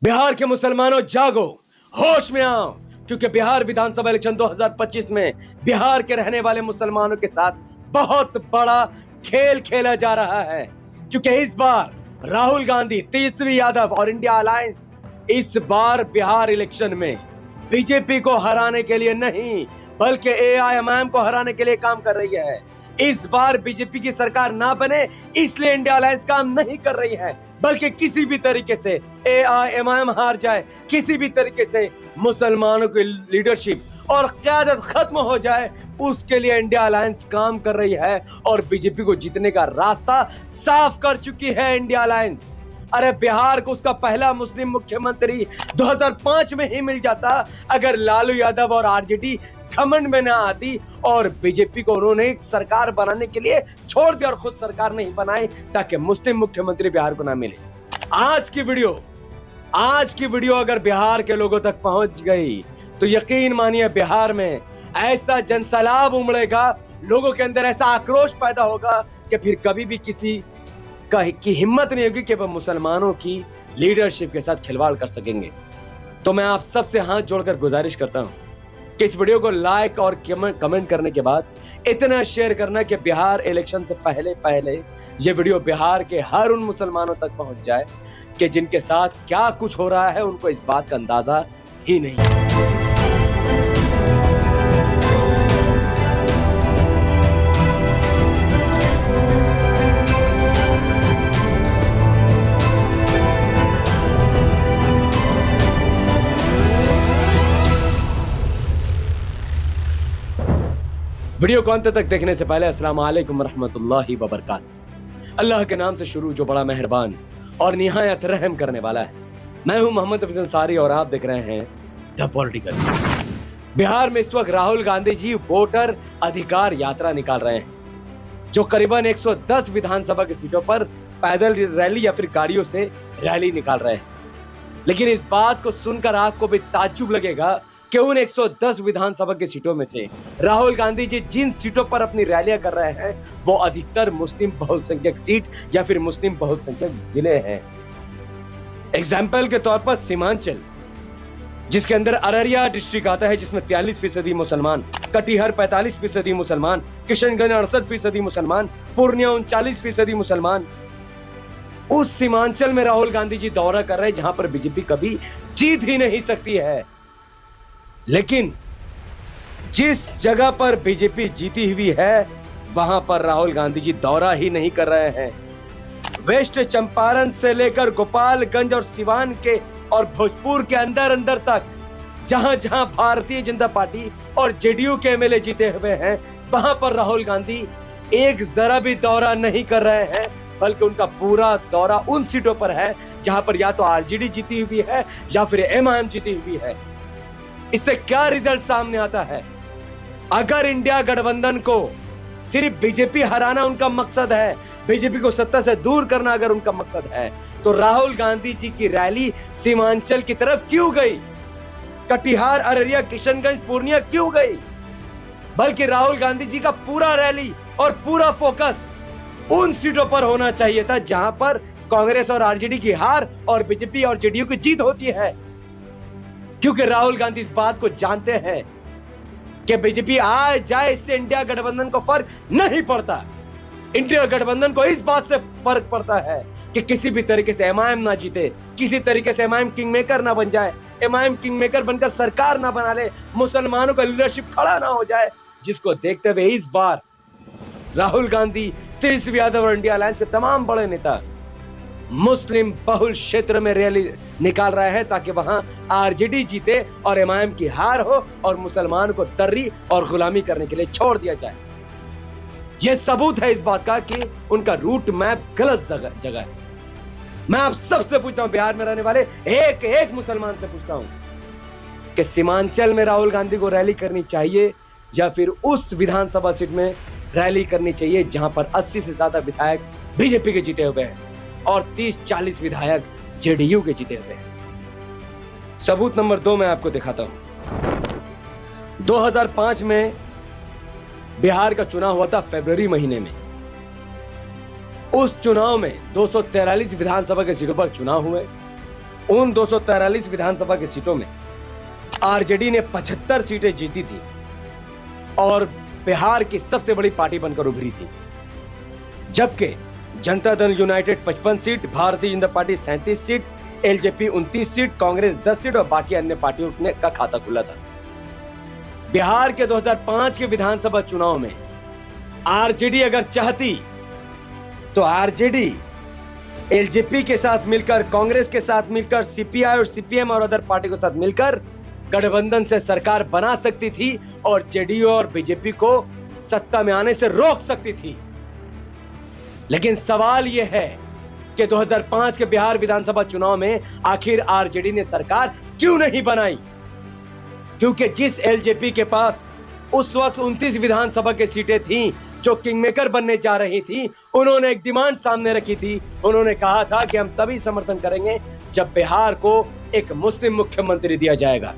बिहार के मुसलमानों जागो, होश में आओ, क्योंकि बिहार विधानसभा इलेक्शन 2025 में बिहार के रहने वाले मुसलमानों के साथ बहुत बड़ा खेल खेला जा रहा है। क्योंकि इस बार राहुल गांधी, तेजस्वी यादव और इंडिया अलायंस इस बार बिहार इलेक्शन में बीजेपी को हराने के लिए नहीं बल्कि एआईएमआईएम को हराने के लिए काम कर रही है। इस बार बीजेपी की सरकार ना बने इसलिए इंडिया अलायंस काम नहीं कर रही है, बल्कि किसी भी तरीके से एआईएमआईएम हार जाए, किसी भी तरीके से मुसलमानों की लीडरशिप और क़यादत खत्म हो जाए, उसके लिए इंडिया अलायंस काम कर रही है और बीजेपी को जीतने का रास्ता साफ कर चुकी है इंडिया अलायंस। अरे बिहार को उसका पहला मुस्लिम मुख्यमंत्री 2005 में ही मिल जाता अगर लालू यादव और आरजेडी घमंड में ना आती और बीजेपी को उन्होंने एक सरकार बनाने के लिए छोड़ दिया और खुद सरकार नहीं बनाई ताकि मुस्लिम मुख्यमंत्री बिहार को ना मिले। आज की वीडियो अगर बिहार के लोगों तक पहुंच गई तो यकीन मानिए बिहार में ऐसा जनसैलाब उमड़ेगा, लोगों के अंदर ऐसा आक्रोश पैदा होगा कि फिर कभी भी किसी की हिम्मत नहीं होगी कि वह मुसलमानों की लीडरशिप के साथ खिलवाड़ कर सकेंगे। तो मैं आप सबसे हाथ जोड़कर गुजारिश करता हूं कि इस वीडियो को लाइक और कमेंट करने के बाद इतना शेयर करना कि बिहार इलेक्शन से पहले ये वीडियो बिहार के हर उन मुसलमानों तक पहुंच जाए कि जिनके साथ क्या कुछ हो रहा है उनको इस बात का अंदाजा ही नहीं। वीडियो को अंत तक देखने से पहले अस्सलाम वालेकुम रहमतुल्लाहि व बरकातहू। अल्लाह के नाम से शुरू जो बड़ा मेहरबान और निहायत रहम करने वाला है। मैं हूं मोहम्मद हफीज अंसारी और आप देख रहे हैं द पॉलिटिकल। बिहार में इस वक्त राहुल गांधी जी वोटर अधिकार यात्रा निकाल रहे हैं, जो करीबन 110 विधानसभा की सीटों पर पैदल रैली या फिर गाड़ियों से रैली निकाल रहे हैं। लेकिन इस बात को सुनकर आपको भी ताज्जुब लगेगा कि उन 110 विधानसभा की सीटों में से राहुल गांधी जी जिन सीटों पर अपनी रैलियां कर रहे हैं वो अधिकतर मुस्लिम बहुसंख्यक सीट या फिर मुस्लिम बहुसंख्यक जिले हैं। एग्जाम्पल के तौर पर सीमांचल, जिसके अंदर अररिया डिस्ट्रिक्ट आता है जिसमें 43% मुसलमान, कटिहार 45% मुसलमान, किशनगंज 68% मुसलमान, पूर्णिया 39% मुसलमान। उस सीमांचल में राहुल गांधी जी दौरा कर रहे हैं जहां पर बीजेपी कभी जीत ही नहीं सकती है। लेकिन जिस जगह पर बीजेपी जीती हुई है वहां पर राहुल गांधी जी दौरा ही नहीं कर रहे हैं। वेस्ट चंपारण से लेकर गोपालगंज और सिवान के और भोजपुर के अंदर तक जहां जहां भारतीय जनता पार्टी और जेडीयू के एमएलए जीते हुए हैं वहां पर राहुल गांधी एक जरा भी दौरा नहीं कर रहे हैं, बल्कि उनका पूरा दौरा उन सीटों पर है जहां पर या तो आरजेडी जीती हुई है या फिर एमआईएम जीती हुई है। इससे क्या रिजल्ट सामने आता है? अगर इंडिया गठबंधन को सिर्फ बीजेपी हराना उनका मकसद है, बीजेपी को सत्ता से दूर करना अगर उनका मकसद है, तो राहुल गांधी जी की रैली सीमांचल की तरफ क्यों गई? कटिहार, अररिया, किशनगंज, पूर्णिया क्यों गई? बल्कि राहुल गांधी जी का पूरा रैली और पूरा फोकस उन सीटों पर होना चाहिए था जहां पर कांग्रेस और आरजेडी की हार और बीजेपी और जेडीयू की जीत होती है। क्योंकि राहुल गांधी इस बात को जानते हैं कि बीजेपी आ जाए इससे इंडिया गठबंधन को फर्क नहीं पड़ता। इंडिया गठबंधन को इस बात से फर्क पड़ता है कि किसी भी तरीके से एमआईएम ना जीते, किसी तरीके से एमआईएम किंग मेकर ना बन जाए, एमआईएम किंग मेकर बनकर सरकार ना बना ले, मुसलमानों का लीडरशिप खड़ा ना हो जाए। जिसको देखते हुए इस बार राहुल गांधी, तेजस्वी यादव और इंडिया अलायंस के तमाम बड़े नेता मुस्लिम बहुल क्षेत्र में रैली निकाल रहे हैं ताकि वहां आरजेडी जीते और एमआईएम की हार हो और मुसलमान को दर्री और गुलामी करने के लिए छोड़ दिया जाए। यह सबूत है इस बात का कि उनका रूट मैप गलत जगह है। मैं आप सबसे पूछता हूं, बिहार में रहने वाले एक एक मुसलमान से पूछता हूं कि सीमांचल में राहुल गांधी को रैली करनी चाहिए या फिर उस विधानसभा सीट में रैली करनी चाहिए जहां पर 80 से ज्यादा विधायक बीजेपी के जीते हुए हैं और 30-40 विधायक जेडीयू के जीते हुए हैं। सबूत नंबर 2 मैं आपको दिखाता हूं। 2005 में बिहार का चुनाव हुआ था फरवरी महीने में। उस चुनाव में 243 विधानसभा के सीटों पर चुनाव हुए। उन 243 विधानसभा की सीटों में आरजेडी ने 75 सीटें जीती थी और बिहार की सबसे बड़ी पार्टी बनकर उभरी थी, जबकि Janata Dal United 55 seat, Bharatiya Janata party 37 seat, LJP 29 seat, Congress 10 seat और बाकी अन्य पार्टियों ने का खाता खुला था। बिहार के 2005 के विधानसभा चुनाव में आरजेडी अगर चाहती तो आरजेडी एलजेपी के साथ मिलकर, कांग्रेस के साथ मिलकर, सीपीआई और सीपीएम और अदर पार्टी के साथ मिलकर गठबंधन से सरकार बना सकती थी और जेडीयू और बीजेपी को सत्ता में आने से रोक सकती थी। लेकिन सवाल यह है कि 2005 के बिहार विधानसभा चुनाव में आखिर आरजेडी ने सरकार क्यों नहीं बनाई? क्योंकि जिस एलजेपी के पास उस वक्त 29 विधानसभा की सीटें थीं जो किंगमेकर बनने जा रही थी, उन्होंने एक डिमांड सामने रखी थी। उन्होंने कहा था कि हम तभी समर्थन करेंगे जब बिहार को एक मुस्लिम मुख्यमंत्री दिया जाएगा।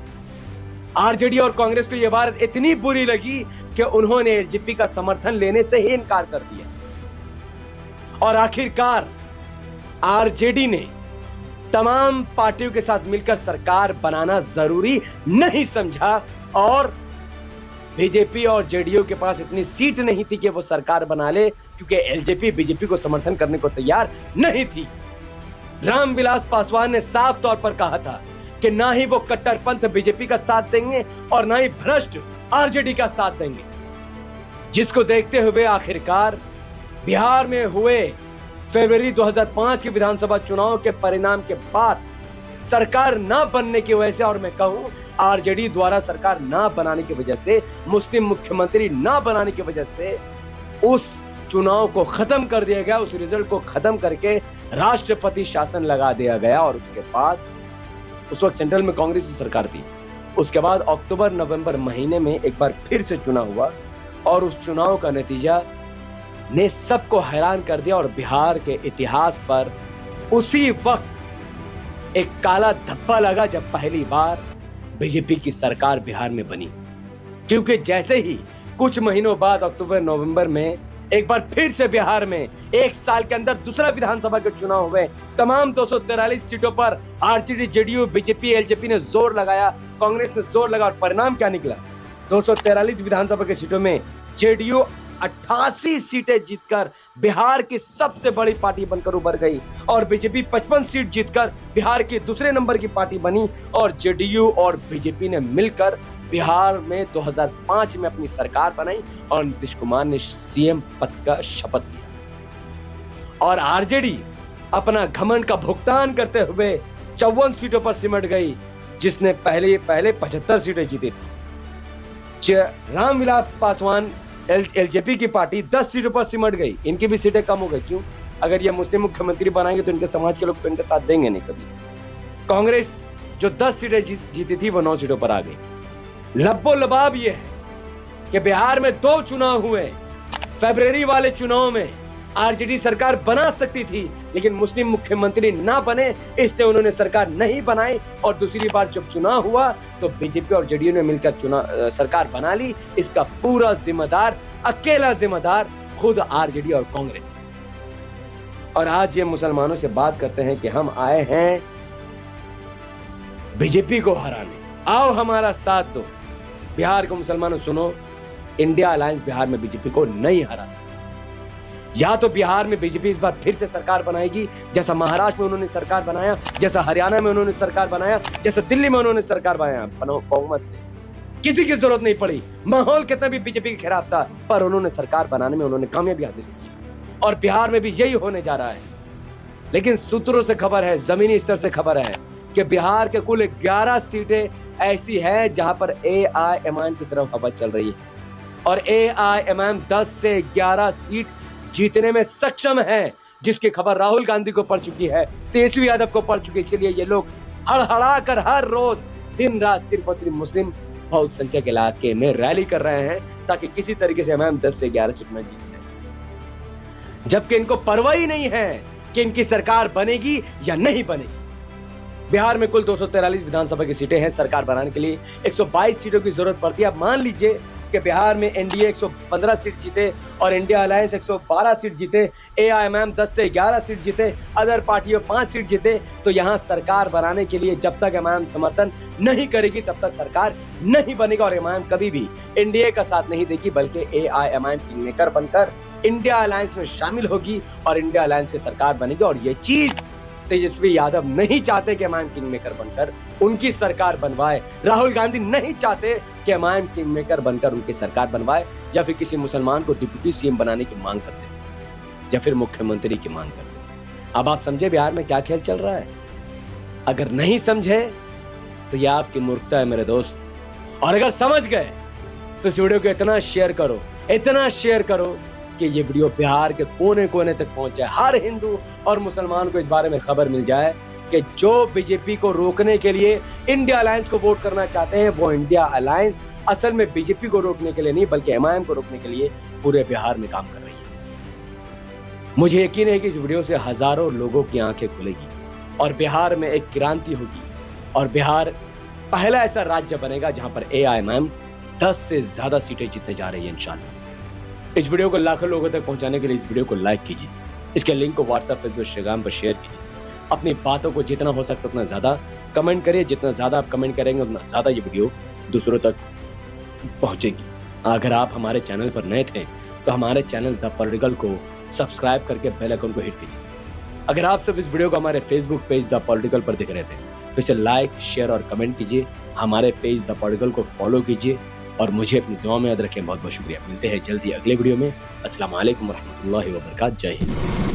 आरजेडी और कांग्रेस को यह बात इतनी बुरी लगी कि उन्होंने एलजेपी का समर्थन लेने से ही इनकार कर दिया और आखिरकार आरजेडी ने तमाम पार्टियों के साथ मिलकर सरकार बनाना जरूरी नहीं समझा और बीजेपी और जेडीयू के पास इतनी सीट नहीं थी कि वो सरकार बना ले, क्योंकि एलजेपी बीजेपी को समर्थन करने को तैयार नहीं थी। रामविलास पासवान ने साफ तौर पर कहा था कि ना ही वो कट्टरपंथ बीजेपी का साथ देंगे और ना ही भ्रष्ट आरजेडी का साथ देंगे, जिसको देखते हुए आखिरकार बिहार में हुए फरवरी 2005 के विधानसभा चुनाव के परिणाम के बाद सरकार ना बनने की वजह से, और मैं कहूं आरजेडी द्वारा सरकार ना बनाने की वजह से, मुस्लिम मुख्यमंत्री ना बनाने की वजह से उस चुनाव को खत्म कर दिया गया। उस रिजल्ट को खत्म करके राष्ट्रपति शासन लगा दिया गया और उसके बाद उस वक्त सेंट्रल में कांग्रेस की सरकार थी। उसके बाद अक्टूबर नवंबर महीने में एक बार फिर से चुनाव हुआ और उस चुनाव का नतीजा ने सबको हैरान कर दिया और बिहार के इतिहास पर उसी वक्त एक काला धब्बा लगा जब पहली बार बीजेपी की सरकार बिहार में बनी। क्योंकि जैसे ही कुछ महीनों बाद अक्टूबर नवंबर में एक बार फिर से बिहार में एक साल के अंदर दूसरा विधानसभा के चुनाव हुए, तमाम 243 सीटों पर आरजेडी, जेडीयू, बीजेपी, एलजेपी ने जोर लगाया, कांग्रेस ने जोर लगाया और परिणाम क्या निकला? 243 विधानसभा की सीटों में जेडीयू 88 सीटें जीतकर बिहार की सबसे बड़ी पार्टी बनकर उभर गई और बीजेपी 55 सीट जीतकर बिहार की दूसरे नंबर की पार्टी बनी और जेडीयू और बीजेपी ने मिलकर बिहार में 2005 में अपनी सरकार बनाई और नीतीश कुमार ने सीएम पद का शपथ लिया और आरजेडी अपना घमंड का भुगतान करते हुए 54 सीटों पर सिमट गई, जिसने पहले 75 सीटें जीती थी। रामविलास पासवान एलजेपी की पार्टी 10 सीटों पर सिमट गई, इनकी भी सीटें कम हो गई। क्यों? अगर ये मुस्लिम मुख्यमंत्री बनाएंगे तो इनके समाज के लोग तो इनके साथ देंगे नहीं कभी। कांग्रेस जो 10 सीटें जीती थी वो 9 सीटों पर आ गई। लब्बो लबाब ये है कि बिहार में 2 चुनाव हुए। फरवरी वाले चुनाव में आरजेडी सरकार बना सकती थी, लेकिन मुस्लिम मुख्यमंत्री ना बने, इसलिए उन्होंने सरकार नहीं बनाई और दूसरी बार जब चुनाव हुआ तो बीजेपी और जेडीयू ने मिलकर सरकार बना ली। इसका पूरा जिम्मेदार, अकेला जिम्मेदार खुद आरजेडी और कांग्रेस है। और आज ये मुसलमानों से बात करते हैं कि हम आए हैं बीजेपी को हराने, आओ हमारा साथ दो। बिहार के मुसलमानों सुनो, इंडिया अलायंस बिहार में बीजेपी को नहीं हरा सकती। या तो बिहार में बीजेपी इस बार फिर से सरकार बनाएगी, जैसा महाराष्ट्र में उन्होंने सरकार बनाया, जैसा हरियाणा में उन्होंने सरकार बनाया, जैसा दिल्ली में उन्होंने सरकार बनाया। बहुमत से किसी की जरूरत नहीं पड़ी, माहौल कितना भी बीजेपी के खिलाफ था, पर उन्होंने सरकार बनाने में उन्होंने कामयाबी हासिल की और बिहार में भी यही होने जा रहा है। लेकिन सूत्रों से खबर है, जमीनी स्तर से खबर है कि बिहार के कुल 11 सीटें ऐसी है जहां पर एआईएमआईएम की तरफ हवा चल रही है और एआईएमआईएम 10 से 11 सीट जीतने में सक्षम है, जिसकी खबर राहुल गांधी को पड़ चुकी है, तेजस्वी यादव को पड़ चुकी है। इसलिए ये लोग हड़हड़ा कर हर रोज दिन रात सिर्फ और सिर्फ मुस्लिम बहुसंख्यक इलाके में रैली कर रहे हैं ताकि किसी तरीके से एमआईएम 10 से 11 सीट में जीत जाए, जबकि इनको परवाह ही नहीं है कि इनकी सरकार बनेगी या नहीं बनेगी। बिहार में कुल 243 विधानसभा की सीटें हैं। सरकार बनाने के लिए 122 सीटों की जरूरत पड़ती है। अब मान लीजिए जबकि बिहार में एनडीए 115 सीट जीते और इंडिया अलायंस 112 सीट जीते, एआईएमआईएम 10 से 11 सीट जीते, अदर पार्टियों 5 सीट जीते। तो यहाँ सरकार बनाने के लिए जब तक एमआईएम समर्थन नहीं करेगी तब तक सरकार नहीं बनेगा और एमआईएम कभी भी एनडीए का साथ नहीं देगी, बल्कि एआईएमआईएम किंग मेकर बनकर इंडिया अलायंस में शामिल होगी और इंडिया अलायंस की सरकार बनेगी। और ये चीज तेजस्वी यादव नहीं चाहते कि एमआईएम किंग मेकर बनकर उनकी सरकार बनवाए। राहुल गांधी नहीं चाहते कि एमआईएम किंग मेकर बनकर उनकी सरकार बनवाए, या फिर किसी मुसलमान को डिप्टी सीएम बनाने की मांग करते, या फिर मुख्यमंत्री की मांग करते। अब आप समझे बिहार में क्या खेल चल रहा है? अगर नहीं समझे तो यह आपकी मूर्खता है मेरे दोस्त, और अगर समझ गए तो इस वीडियो को इतना शेयर करो कि ये वीडियो बिहार के कोने कोने तक पहुंच जाए। हर हिंदू और मुसलमान को इस बारे में खबर मिल जाए कि जो बीजेपी को रोकने के लिए इंडिया अलायंस को वोट करना चाहते हैं, वो इंडिया अलायंस असल में बीजेपी को रोकने के लिए नहीं बल्कि एमआईएम को रोकने के लिए पूरे बिहार में काम कर रही है। मुझे यकीन है कि इस वीडियो से हजारों लोगों की आंखें खुलेगी और बिहार में एक क्रांति होगी और बिहार पहला ऐसा राज्य बनेगा जहां पर एआईएमआईएम 10 से ज्यादा सीटें जीतने जा रही है इंशाल्लाह। इस वीडियो को लाखों लोगों तक पहुंचाने के लिए इस वीडियो को लाइक कीजिए, इसके लिंक को व्हाट्सएप, फेसबुक, इंस्टाग्राम पर शेयर कीजिए। अपनी बातों को जितना हो सकता उतना ज्यादा कमेंट करिए, जितना ज्यादा आप कमेंट करेंगे उतना ज्यादा ये वीडियो दूसरों तक पहुंचेगी। अगर आप हमारे चैनल पर नए थे तो हमारे चैनल द पॉलिटिकल को सब्सक्राइब करके बेल आइकन को हिट कीजिए। अगर आप सब इस वीडियो को हमारे फेसबुक पेज द पॉलिटिकल पर दिख रहे थे तो इसे लाइक, शेयर और कमेंट कीजिए। हमारे पेज द पॉलिटिकल को फॉलो कीजिए और मुझे अपनी दुआ में याद रखें। बहुत बहुत शुक्रिया। मिलते हैं जल्दी अगले वीडियो में। अस्सलाम वालेकुम रहमतुल्लाहि व बरकातहू। जय हिंद।